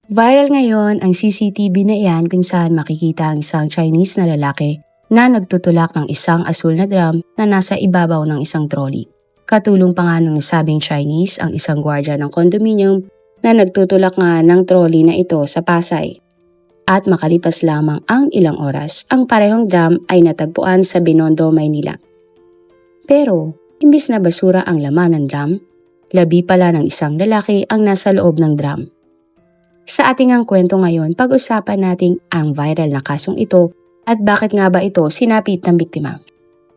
Viral ngayon ang CCTV na iyan kung saan makikita ang isang Chinese na lalaki na nagtutulak ng isang asul na drum na nasa ibabaw ng isang trolley. Katulong pa nga ng nasabing Chinese ang isang gwardiya ng condominium na nagtutulak nga ng trolley na ito sa Pasay. At makalipas lamang ang ilang oras, ang parehong drum ay natagpuan sa Binondo, Maynila. Pero, imbis na basura ang laman ng drum, labi pala ng isang lalaki ang nasa loob ng drum. Sa ating ang kwento ngayon, pag-usapan natin ang viral na kasong ito at bakit nga ba ito sinapit ng biktima.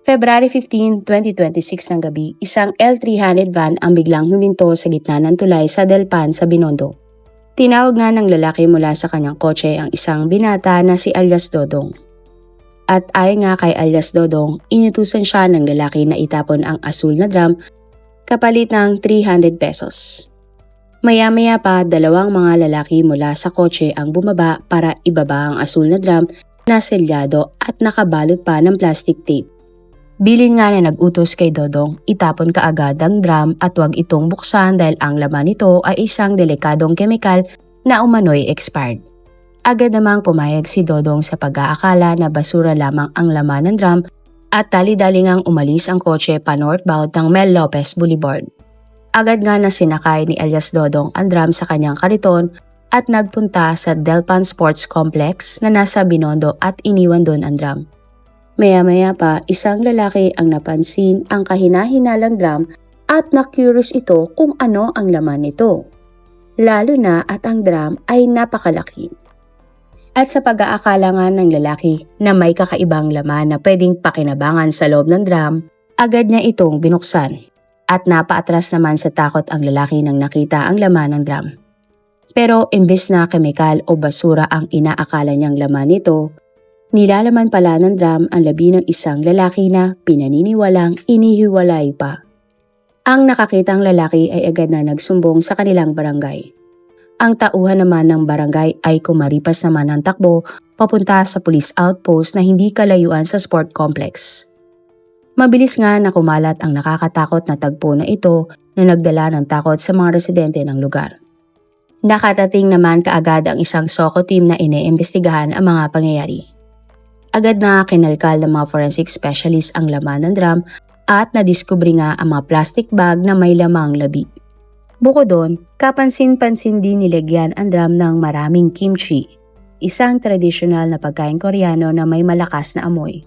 February 15, 2026 ng gabi, isang L300 van ang biglang huminto sa gitna ng tulay sa Delpan sa Binondo. Tinawag nga ng lalaki mula sa kanyang kotse ang isang binata na si alias Dodong. At ayon nga kay alias Dodong, inutusan siya ng lalaki na itapon ang asul na drum kapalit ng 300 pesos. Maya-maya pa, dalawang mga lalaki mula sa kotse ang bumaba para ibaba ang asul na drum na selyado at nakabalot pa ng plastic tape. Bilin nga na nag-utos kay Dodong, itapon kaagad ang drum at huwag itong buksan dahil ang laman nito ay isang delikadong kemikal na umano'y expired. Agad namang pumayag si Dodong sa pag-aakala na basura lamang ang laman ng drum at dali-dali ngang umalis ang kotse pa northbound ng Mel Lopez Boulevard. Agad nga na sinakay ni alias Dodong ang drum sa kanyang kariton at nagpunta sa Delpan Sports Complex na nasa Binondo at iniwan doon ang drum. Maya-maya pa, isang lalaki ang napansin ang kahina-hinalang drum at na-curious ito kung ano ang laman nito. Lalo na at ang drum ay napakalaki. At sa pag-aakala nga ng lalaki na may kakaibang laman na pwedeng pakinabangan sa loob ng drum, agad niya itong binuksan. At napaatras naman sa takot ang lalaki nang nakita ang laman ng drum. Pero imbes na kemikal o basura ang inaakala niyang laman nito, nilalaman pala ng drum ang labi ng isang lalaki na pinaniniwalang inihiwalay pa. Ang nakakitang lalaki ay agad na nagsumbong sa kanilang barangay. Ang tauhan naman ng barangay ay kumaripas naman ng takbo papunta sa police outpost na hindi kalayuan sa sport complex. Mabilis nga na kumalat ang nakakatakot na tagpo na ito na nagdala ng takot sa mga residente ng lugar. Nakatating naman kaagad ang isang SOCO team na ine-imbestigahan ang mga pangyayari. Agad na kinalkal ng mga forensic specialist ang laman ng drum at nadiskubre nga ang mga plastic bag na may lamang labi. Bukod doon, kapansin-pansin din nilagyan ang drum ng maraming kimchi, isang tradisyonal na pagkain Koreano na may malakas na amoy.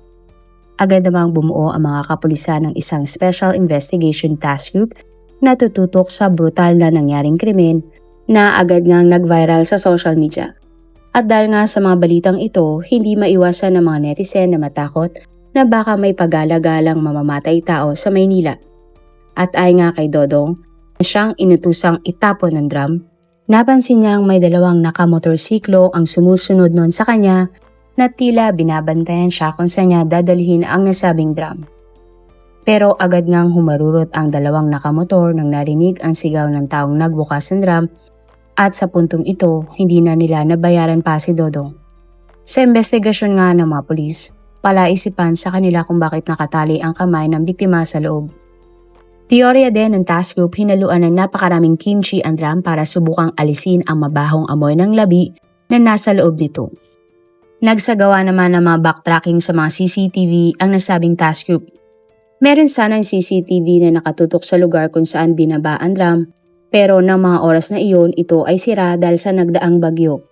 Agad namang bumuo ang mga kapulisan ng isang Special Investigation Task Group na tututok sa brutal na nangyaring krimen na agad ngang nag-viral sa social media. At dahil nga sa mga balitang ito, hindi maiwasan ng mga netizen na matakot na baka may pagala-galang mamamatay tao sa Maynila. At ayon nga kay Dodong, na siyang inutusang itapon ng drum, napansin niyang may dalawang nakamotorsiklo ang sumusunod noon sa kanya na tila binabantayan siya kung saan niya dadalhin ang nasabing drum. Pero agad ngang humarurot ang dalawang nakamotor nang narinig ang sigaw ng taong nagbukas ng drum at sa puntong ito, hindi na nila nabayaran pa si Dodong. Sa investigasyon nga ng mga pulis, palaisipan sa kanila kung bakit nakatali ang kamay ng biktima sa loob. Teorya din ng task group, hinaluan ng napakaraming kimchi ang drum para subukang alisin ang mabahong amoy ng labi na nasa loob nito. Nagsagawa naman ng mga backtracking sa mga CCTV ang nasabing task group. Meron sanang CCTV na nakatutok sa lugar kung saan binaba ang drum, pero ng mga oras na iyon ito ay sira dahil sa nagdaang bagyo.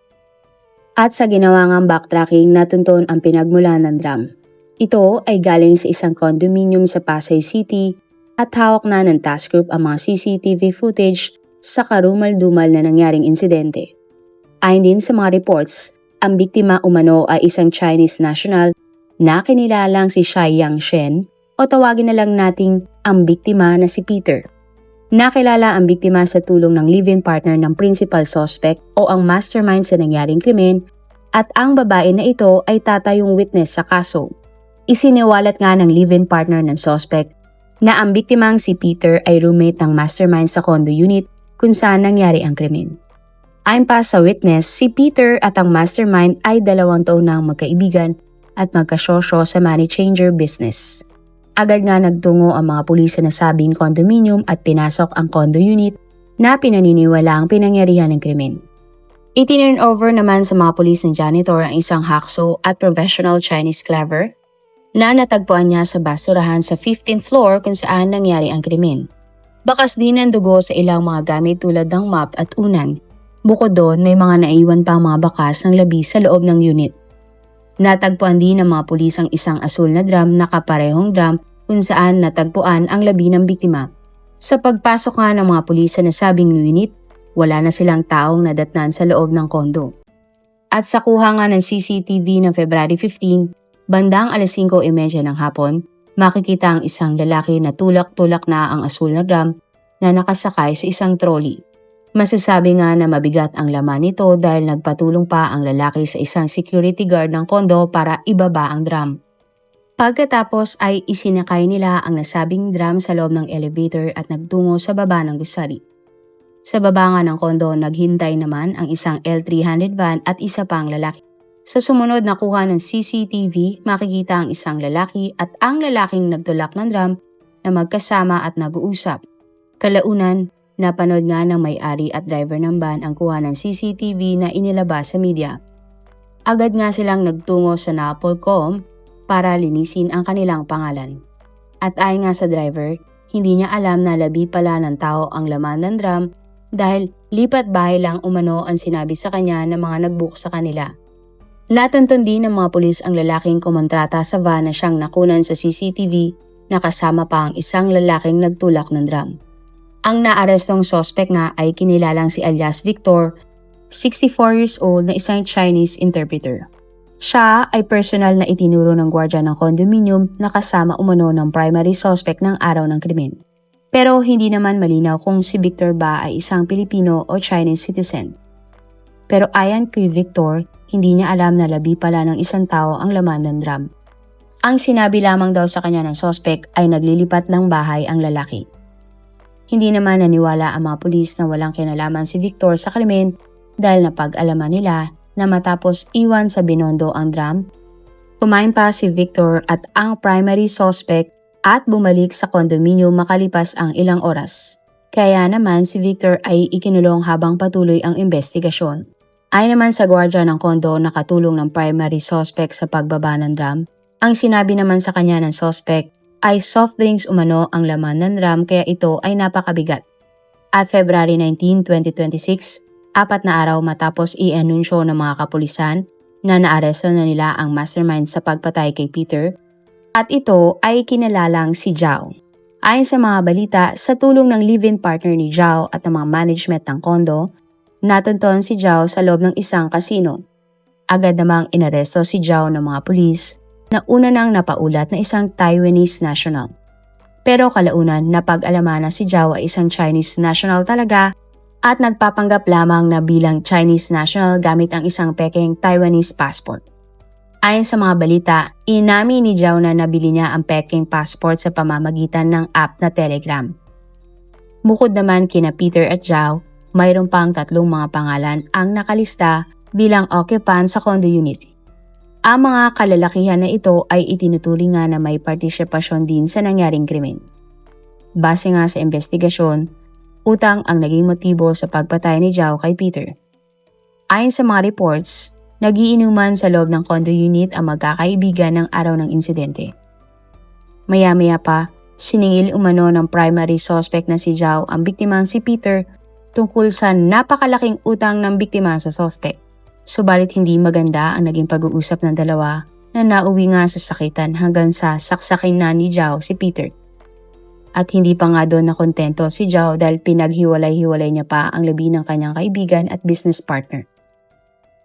At sa ginawa ngang backtracking, natunton ang pinagmulan ng drum. Ito ay galing sa isang condominium sa Pasay City at hawak na ng task group ang mga CCTV footage sa karumal-dumal na nangyaring insidente. Ayon din sa mga reports, ang biktima umano ay isang Chinese national na kinilalang si Shai Yangshen o tawagin na lang nating ang biktima na si Peter. Nakilala ang biktima sa tulong ng live-in partner ng principal suspect o ang mastermind sa nangyaring krimen at ang babae na ito ay tatayong witness sa kaso. Isiniwalat nga ng live-in partner ng suspect na ang biktimang si Peter ay roommate ng mastermind sa condo unit kung saan nangyari ang krimen. Ayon pa sa witness, si Peter at ang mastermind ay 2 taon nang magkaibigan at magkasosyo sa money changer business. Agad nga nagtungo ang mga pulis sa nasabing condominium at pinasok ang condo unit na pinaniniwala ang pinangyarihan ng krimen. Itinurn over naman sa mga pulis ng janitor ang isang hacksaw at professional Chinese cleaver na natagpuan niya sa basurahan sa 15th floor kung saan nangyari ang krimen. Bakas din ng dugo sa ilang mga gamit tulad ng mop at unan. Bukod doon, may mga naiwan pang mga bakas ng labi sa loob ng unit. Natagpuan din ng mga pulis ang isang asul na drum na kaparehong drum kung saan natagpuan ang labi ng biktima. Sa pagpasok nga ng mga pulis sa nasabing unit, wala na silang taong nadatnan sa loob ng kondo. At sa kuha nga ng CCTV ng February 15, bandang 5:30 ng hapon, makikita ang isang lalaki na tulak-tulak na ang asul na drum na nakasakay sa isang trolley. Masasabi nga na mabigat ang laman nito dahil nagpatulong pa ang lalaki sa isang security guard ng kondo para ibaba ang drum. Pagkatapos ay isinakay nila ang nasabing drum sa loob ng elevator at nagtungo sa baba ng gusali. Sa baba nga ng kondo, naghintay naman ang isang L300 van at isa pang lalaki. Sa sumunod na kuha ng CCTV, makikita ang isang lalaki at ang lalaking nagtulak ng drum na magkasama at nag-uusap. Kalaunan, napanood nga ng may-ari at driver ng van ang kuha ng CCTV na inilabas sa media. Agad nga silang nagtungo sa Napolcom para linisin ang kanilang pangalan. At ayon nga sa driver, hindi niya alam na labi pala ng tao ang laman ng drum dahil lipat bahay lang umano ang sinabi sa kanya ng mga nag-book sa kanila. Latanton din ng mga pulis ang lalaking kumontrata sa van na siyang nakunan sa CCTV na kasama pa ang isang lalaking nagtulak ng drum. Ang naarestong suspect nga ay kinilalang si alias Victor, 64 years old na isang Chinese interpreter. Siya ay personal na itinuro ng gwardiya ng condominium na kasama umano ng primary suspect ng araw ng krimen. Pero hindi naman malinaw kung si Victor ba ay isang Pilipino o Chinese citizen. Pero ayon kay Victor, hindi niya alam na labi pala ng isang tao ang laman ng drum. Ang sinabi lamang daw sa kanya ng suspect ay naglilipat ng bahay ang lalaki. Hindi naman naniwala ang mga pulis na walang kinalaman si Victor sa krimen dahil napag-alaman nila na matapos iwan sa binondo ang drum, kumain pa si Victor at ang primary suspect at bumalik sa kondominium makalipas ang ilang oras. Kaya naman si Victor ay ikinulong habang patuloy ang investigasyon. Ayon naman sa gwardiya ng kondo na katulong ng primary suspect sa pagbaba ng drum, ang sinabi naman sa kanya ng suspect ay soft drinks umano ang laman ng drum kaya ito ay napakabigat. At February 19, 2026, 4 na araw matapos i-anunsyo ng mga kapulisan na naaresto na nila ang mastermind sa pagpatay kay Peter, at ito ay kinalalang si Zhao. Ayon sa mga balita, sa tulong ng live-in partner ni Zhao at ng mga management ng kondo, natunton si Zhao sa loob ng isang casino. Agad namang inaresto si Zhao ng mga pulis na una nang napaulat na isang Taiwanese national. Pero kalaunan napag-alaman na si Zhao ay isang Chinese national talaga at nagpapanggap lamang na bilang Chinese national gamit ang isang pekeng Taiwanese passport. Ayon sa mga balita, inamin ni Zhao na nabili niya ang pekeng passport sa pamamagitan ng app na Telegram. Bukod naman kina Peter at Zhao, mayroon pang 3 mga pangalan ang nakalista bilang occupant sa condo unit. Ang mga kalalakihan na ito ay itinuturing nga na may partisipasyon din sa nangyaring krimen. Base nga sa investigasyon, utang ang naging motibo sa pagpatay ni Zhao kay Peter. Ayon sa mga reports, nagiinuman sa loob ng condo unit ang magkakaibigan ng araw ng insidente. Maya-maya pa, siningil umano ng primary suspect na si Zhao ang biktimang si Peter tungkol sa napakalaking utang ng biktima sa suspect. Subalit hindi maganda ang naging pag-uusap ng dalawa na nauwi nga sa sakitan hanggang sa saksakin na ni Zhao si Peter. At hindi pa nga doon nakontento si Zhao dahil pinaghiwalay-hiwalay niya pa ang labi ng kanyang kaibigan at business partner.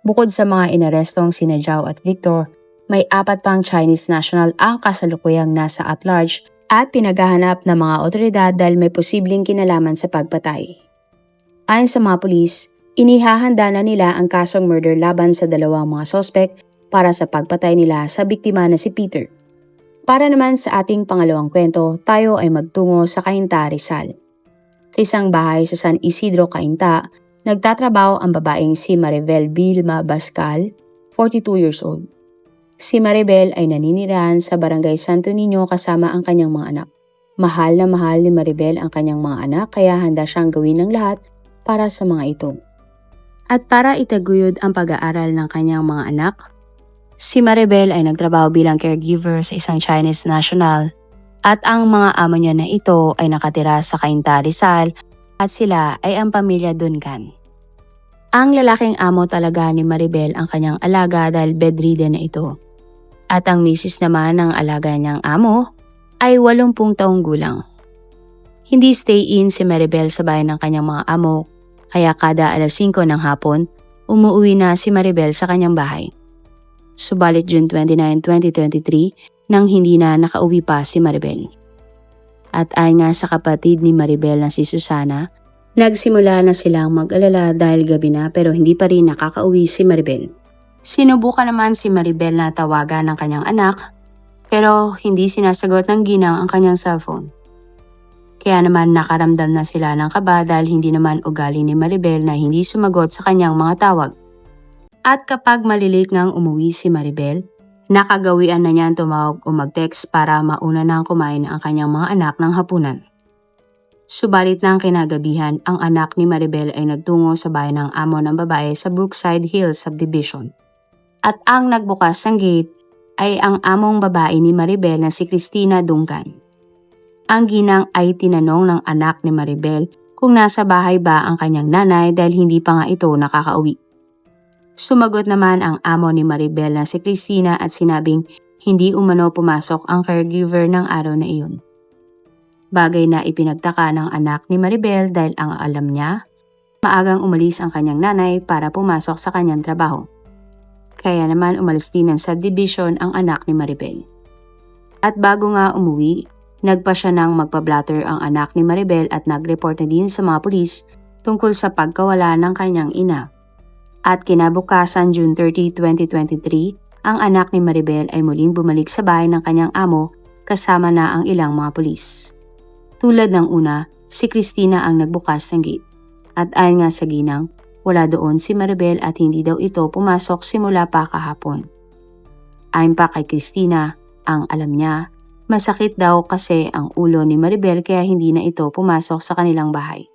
Bukod sa mga inarestong sina Zhao at Victor, may 4 pang Chinese national ang kasalukuyang nasa at large at pinaghahanap ng mga otoridad dahil may posibleng kinalaman sa pagpatay. Ayon sa mga pulis, inihahanda na nila ang kasong murder laban sa 2 mga sospek para sa pagpatay nila sa biktima na si Peter. Para naman sa ating pangalawang kwento, tayo ay magtungo sa Cainta, Rizal. Sa isang bahay sa San Isidro, Cainta, nagtatrabaho ang babaeng si Maribel Vilma Bascal, 42 years old. Si Maribel ay naninirahan sa Barangay Santo Niño kasama ang kanyang mga anak. Mahal na mahal ni Maribel ang kanyang mga anak kaya handa siyang gawin ng lahat para sa mga ito. At para itaguyod ang pag-aaral ng kanyang mga anak, si Maribel ay nagtrabaho bilang caregiver sa isang Chinese national at ang mga amo niya na ito ay nakatira sa Cainta, Rizal at sila ay ang pamilya Duncan. Ang lalaking amo talaga ni Maribel ang kanyang alaga dahil bedridden na ito. At ang misis naman ng alaga niyang amo ay 80 taong gulang. Hindi stay-in si Maribel sa bahay ng kanyang mga amo, kaya kada alas 5 ng hapon, umuwi na si Maribel sa kanyang bahay. Subalit June 29, 2023 nang hindi na nakauwi pa si Maribel. At ayon nga sa kapatid ni Maribel na si Susana, nagsimula na silang mag-alala dahil gabi na pero hindi pa rin nakakauwi si Maribel. Sinubukan naman si Maribel na tawagan ng kanyang anak pero hindi sinasagot ng ginang ang kanyang cellphone. Kaya naman nakaramdam na sila ng kaba dahil hindi naman ugali ni Maribel na hindi sumagot sa kanyang mga tawag. At kapag malilit ngang umuwi si Maribel, nakagawian na niyan tumawag o mag-text para mauna nang kumain ang kanyang mga anak ng hapunan. Subalit ng kinagabihan, ang anak ni Maribel ay nagtungo sa bahay ng amo ng babae sa Brookside Hills Subdivision. At ang nagbukas ng gate ay ang among babae ni Maribel na si Cristina Duncan. Ang ginang ay tinanong ng anak ni Maribel kung nasa bahay ba ang kanyang nanay dahil hindi pa nga ito nakakauwi. Sumagot naman ang amo ni Maribel na si Cristina at sinabing hindi umano pumasok ang caregiver ng araw na iyon. Bagay na ipinagtaka ng anak ni Maribel dahil ang alam niya, maagang umalis ang kanyang nanay para pumasok sa kanyang trabaho. Kaya naman umalis din ng subdivision ang anak ni Maribel. At bago nga umuwi, nagpa siya ng magpa-blatter ang anak ni Maribel at nag-report na din sa mga pulis tungkol sa pagkawala ng kanyang ina. At kinabukasan June 30, 2023, ang anak ni Maribel ay muling bumalik sa bahay ng kanyang amo kasama na ang ilang mga pulis. Tulad ng una, si Cristina ang nagbukas ng gate. At ayon nga sa ginang, wala doon si Maribel at hindi daw ito pumasok simula pa kahapon. Ayon pa kay Cristina, ang alam niya, masakit daw kasi ang ulo ni Maribel kaya hindi na ito pumasok sa kanilang bahay.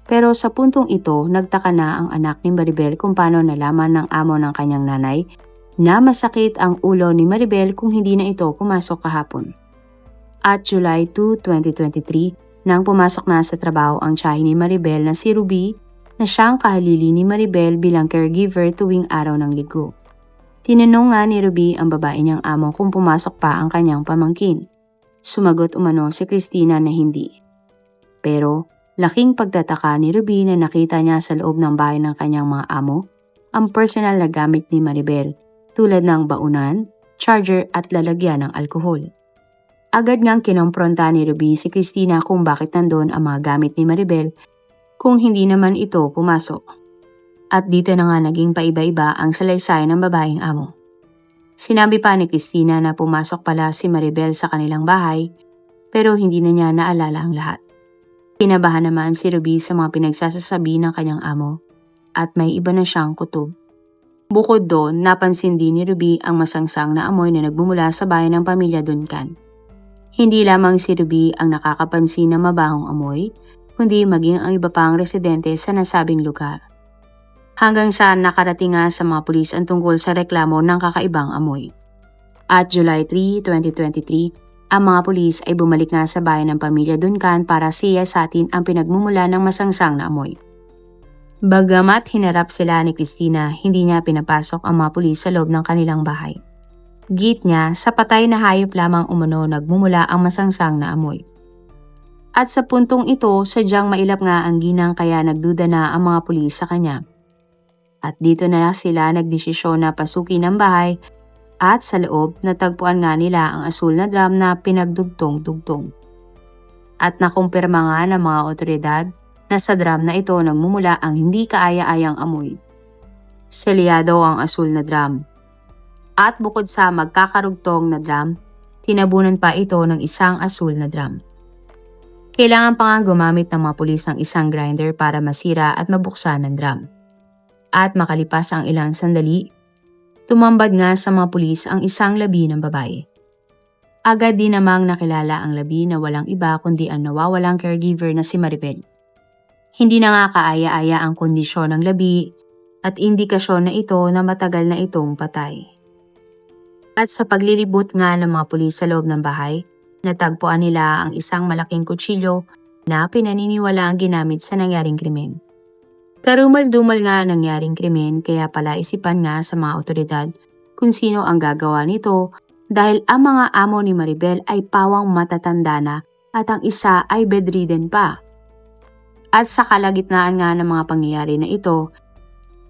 Pero sa puntong ito, nagtaka na ang anak ni Maribel kung paano nalaman ng amo ng kanyang nanay na masakit ang ulo ni Maribel kung hindi na ito pumasok kahapon. At July 2, 2023, nang pumasok na sa trabaho ang tiyahin ni Maribel na si Ruby na siyang kahalili ni Maribel bilang caregiver tuwing araw ng linggo. Tinanong nga ni Ruby ang babae niyang amo kung pumasok pa ang kanyang pamangkin. Sumagot umano si Cristina na hindi. Pero laking pagtataka ni Ruby na nakita niya sa loob ng bahay ng kanyang mga amo ang personal na gamit ni Maribel tulad ng baunan, charger at lalagyan ng alkohol. Agad ngang kinompronta ni Ruby si Cristina kung bakit nandun ang mga gamit ni Maribel kung hindi naman ito pumasok. At dito na nga naging paiba-iba ang salaysay ng babaeng amo. Sinabi pa ni Cristina na pumasok pala si Maribel sa kanilang bahay pero hindi na niya naalala ang lahat. Kinabahan naman si Ruby sa mga pinagsasasabi ng kanyang amo at may iba na siyang kutob. Bukod doon, napansin din ni Ruby ang masangsang na amoy na nagmumula sa bahay ng pamilya Duncan. Hindi lamang si Ruby ang nakakapansin ng mabahong amoy, kundi maging ang iba pang residente sa nasabing lugar. Hanggang sa nakarating nga sa mga pulis ang tungkol sa reklamo ng kakaibang amoy. At July 3, 2023, ang mga pulis ay bumalik nga sa bahay ng pamilya Duncan para siyasatin ang pinagmumula ng masangsang na amoy. Bagamat hinarap sila ni Cristina, hindi niya pinapasok ang mga pulis sa loob ng kanilang bahay. Git niya, sa patay na hayop lamang umano nagmumula ang masangsang na amoy. At sa puntong ito, sadyang mailap nga ang ginang kaya nagduda na ang mga pulis sa kanya. At dito na sila nagdesisyon na pasukin ang bahay at sa loob natagpuan nga nila ang asul na drum na pinagdugtong-dugtong. At nakumpirma nga ng mga otoridad na sa drum na ito nagmumula ang hindi kaaya-ayang amoy. Selyado ang asul na drum. At bukod sa magkakarugtong na drum, tinabunan pa ito ng isang asul na drum. Kailangan pa nga gumamit ng mga pulis ng isang grinder para masira at mabuksan ang drum. At makalipas ang ilang sandali, tumambad nga sa mga pulis ang isang labi ng babae. Agad din namang nakilala ang labi na walang iba kundi ang nawawalang caregiver na si Maribel. Hindi na nga kaaya-aya ang kondisyon ng labi at indikasyon na ito na matagal na itong patay. At sa paglilibot nga ng mga pulis sa loob ng bahay, natagpuan nila ang isang malaking kutsilyo na pinaniniwala ang ginamit sa nangyaring krimen. Karumal-dumal nga ang nangyaring krimen kaya pala isipan nga sa mga otoridad kung sino ang gagawa nito dahil ang mga amo ni Maribel ay pawang matatanda na at ang isa ay bedridden pa. At sa kalagitnaan nga ng mga pangyayari na ito,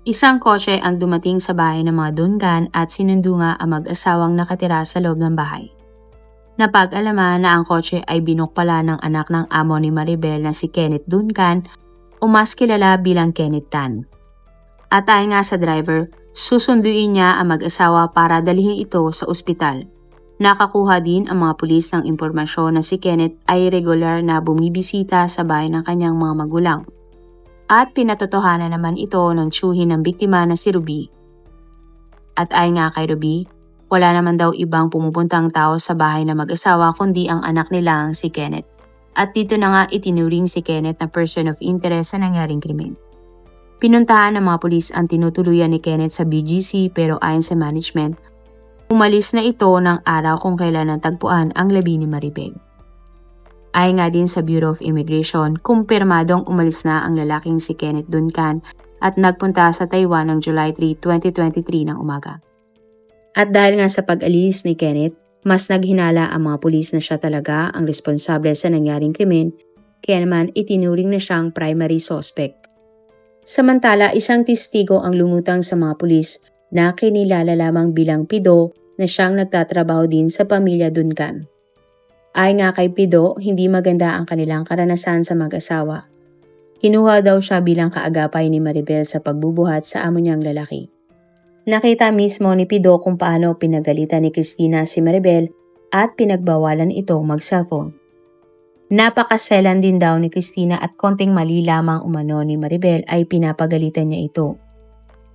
isang kotse ang dumating sa bahay ng mga Duncan at sinundo nga ang mag-asawang nakatira sa loob ng bahay. Napag-alaman na ang kotse ay binukpala ng anak ng amo ni Maribel na si Kenneth Duncan o mas kilala bilang Kenneth Tan. At ayon nga sa driver, susunduin niya ang mag-asawa para dalhin ito sa ospital. Nakakuha din ang mga pulis ng impormasyon na si Kenneth ay regular na bumibisita sa bahay ng kanyang mga magulang. At pinatotohanan naman ito ng tiyuhin ng biktima na si Ruby. At ayon nga kay Ruby, wala naman daw ibang pumupuntang tao sa bahay na mag-asawa kundi ang anak nilang si Kenneth. At dito na nga itinuring si Kenneth na person of interest sa nangyaring krimen. Pinuntahan ng mga pulis ang tinutuluyan ni Kenneth sa BGC pero ayon sa management, umalis na ito ng araw kung kailan natagpuan ang labi ni Maribel. Ayon nga din sa Bureau of Immigration, kumpirmadong umalis na ang lalaking si Kenneth Duncan at nagpunta sa Taiwan ng July 3, 2023 ng umaga. At dahil nga sa pag-alis ni Kenneth, mas naghinala ang mga pulis na siya talaga ang responsable sa nangyaring krimen, kaya naman itinuring na siyang primary suspect. Samantala, isang testigo ang lumutang sa mga pulis na kinilala lamang bilang Pido na siyang nagtatrabaho din sa pamilya Duncan. Ayon nga kay Pido, hindi maganda ang kanilang karanasan sa mag-asawa. Kinuha daw siya bilang kaagapay ni Maribel sa pagbubuhat sa amo niyang lalaki. Nakita mismo ni Pido kung paano pinagalitan ni Cristina si Maribel at pinagbawalan ito mag-cellphone. Napakaselan din daw ni Cristina at konting mali lamang umano ni Maribel ay pinapagalitan niya ito.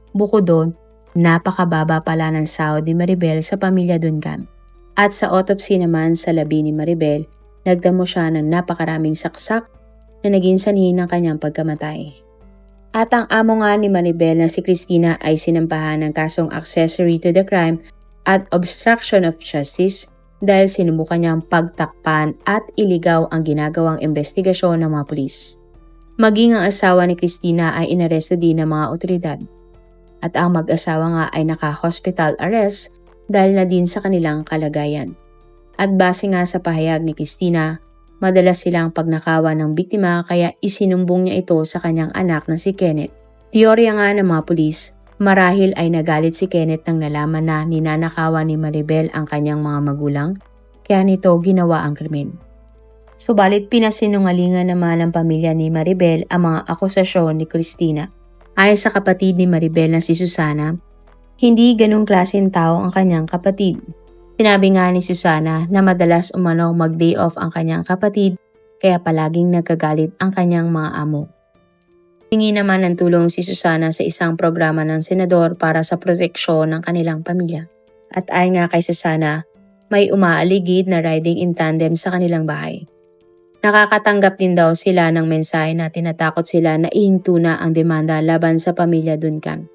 Bukod doon, napakababa pala ng sahod ni Maribel sa pamilya Duncan. At sa autopsy naman sa labi ni Maribel, nagdamo siya ng napakaraming saksak na naging sanhi ng kanyang pagkamatay. At ang amo nga ni Maribel na si Cristina ay sinampahan ng kasong accessory to the crime at obstruction of justice dahil sinubukan niyang pagtakpan at iligaw ang ginagawang investigasyon ng mga pulis. Maging ang asawa ni Cristina ay inaresto din ng mga otoridad. At ang mag-asawa nga ay naka-hospital arrest dahil na din sa kanilang kalagayan. At base nga sa pahayag ni Cristina, madalas silang pagnakawan ng biktima kaya isinumbong niya ito sa kanyang anak na si Kenneth. Teorya nga ng mga pulis, marahil ay nagalit si Kenneth nang nalaman na ninanakawan ni Maribel ang kanyang mga magulang, kaya nito ginawa ang krimen. Subalit pinasinungalingan naman ng pamilya ni Maribel ang mga akusasyon ni Cristina. Ayon sa kapatid ni Maribel na si Susana, hindi ganung klaseng tao ang kanyang kapatid. Sinabi nga ni Susana na madalas umano mag-day off ang kanyang kapatid kaya palaging nagkagalit ang kanyang mga amo. Hingi naman ng tulong si Susana sa isang programa ng senador para sa proteksyon ng kanilang pamilya. At ayon nga kay Susana, may umaaligid na riding in tandem sa kanilang bahay. Nakakatanggap din daw sila ng mensahe na tinatakot sila na ihinto na ang demanda laban sa pamilya Duncan.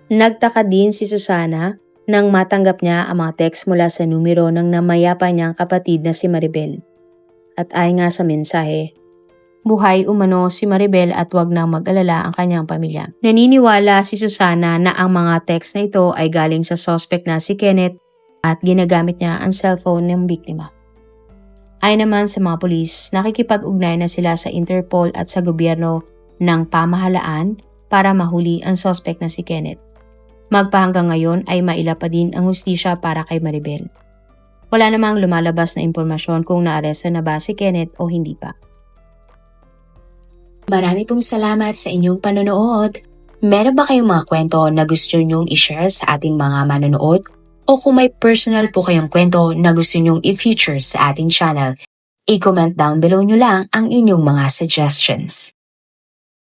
Nagtaka din si Susana nang matanggap niya ang mga text mula sa numero ng namayapa niyang kapatid na si Maribel. At ayon nga sa mensahe, buhay umano si Maribel at wag nang mag-alala ang kanyang pamilya. Naniniwala si Susana na ang mga text na ito ay galing sa suspect na si Kenneth at ginagamit niya ang cellphone ng biktima. Ayon naman sa mga pulis, nakikipag-ugnay na sila sa Interpol at sa gobyerno ng pamahalaan para mahuli ang suspect na si Kenneth. Magpahanggang ngayon ay maila pa din ang hustisya para kay Maribel. Wala namang lumalabas na impormasyon kung naaresto na ba si Kenneth o hindi pa. Marami pong salamat sa inyong panonood. Meron ba kayong mga kwento na gusto nyong i-share sa ating mga manonood? O kung may personal po kayong kwento na gusto nyong i-feature sa ating channel, i-comment down below nyo lang ang inyong mga suggestions.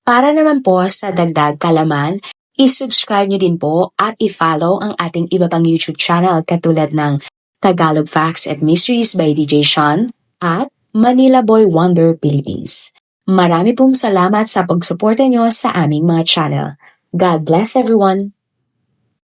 Para naman po sa dagdag kalaman, i-subscribe nyo din po at i-follow ang ating iba pang YouTube channel katulad ng Tagalog Facts and Mysteries by DJ Sean at Manila Boy Wonder Philippines. Marami pong salamat sa pagsuporta nyo sa aming mga channel. God bless everyone!